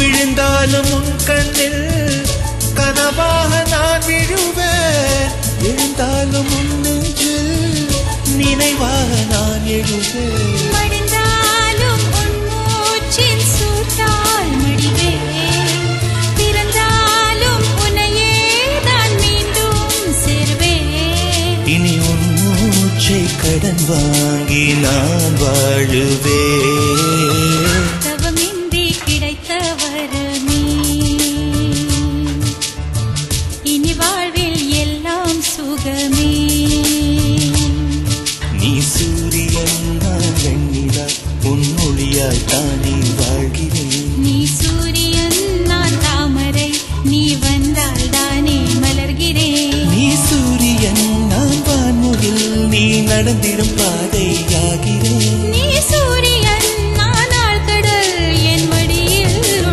விழுந்தாலும் உன் கண்ணில் கனவாக நான் விழுவேன். விழுந்தாலும் உன் நெஞ்சில் நினைவாக நான் எழுவேன். மடிந்தாலும் உன் மூச்சின் சூட்டால் மடிவேன். பிறந்தாலும் உன்னையே நான் மீண்டும் சேர்வேன். இனி உன் மூச்சை கடன் வாங்கி நான் வாழுவேன். தவமின்றி கிடைத்த வரமே இனி வாழ்வில் எல்லாம் சுகமே. நீ சூரியன் நான் வெண்ணிலா உன் மொழியால் தானே வாழ்கிறேன். நீ சூரியன் நான் தாமரை நீ வந்தால் தானே மலர்கிறேன். நீ சூரியன் நான் வான்முகில் நீ நடந்திடும் பாதையாகிறேன்.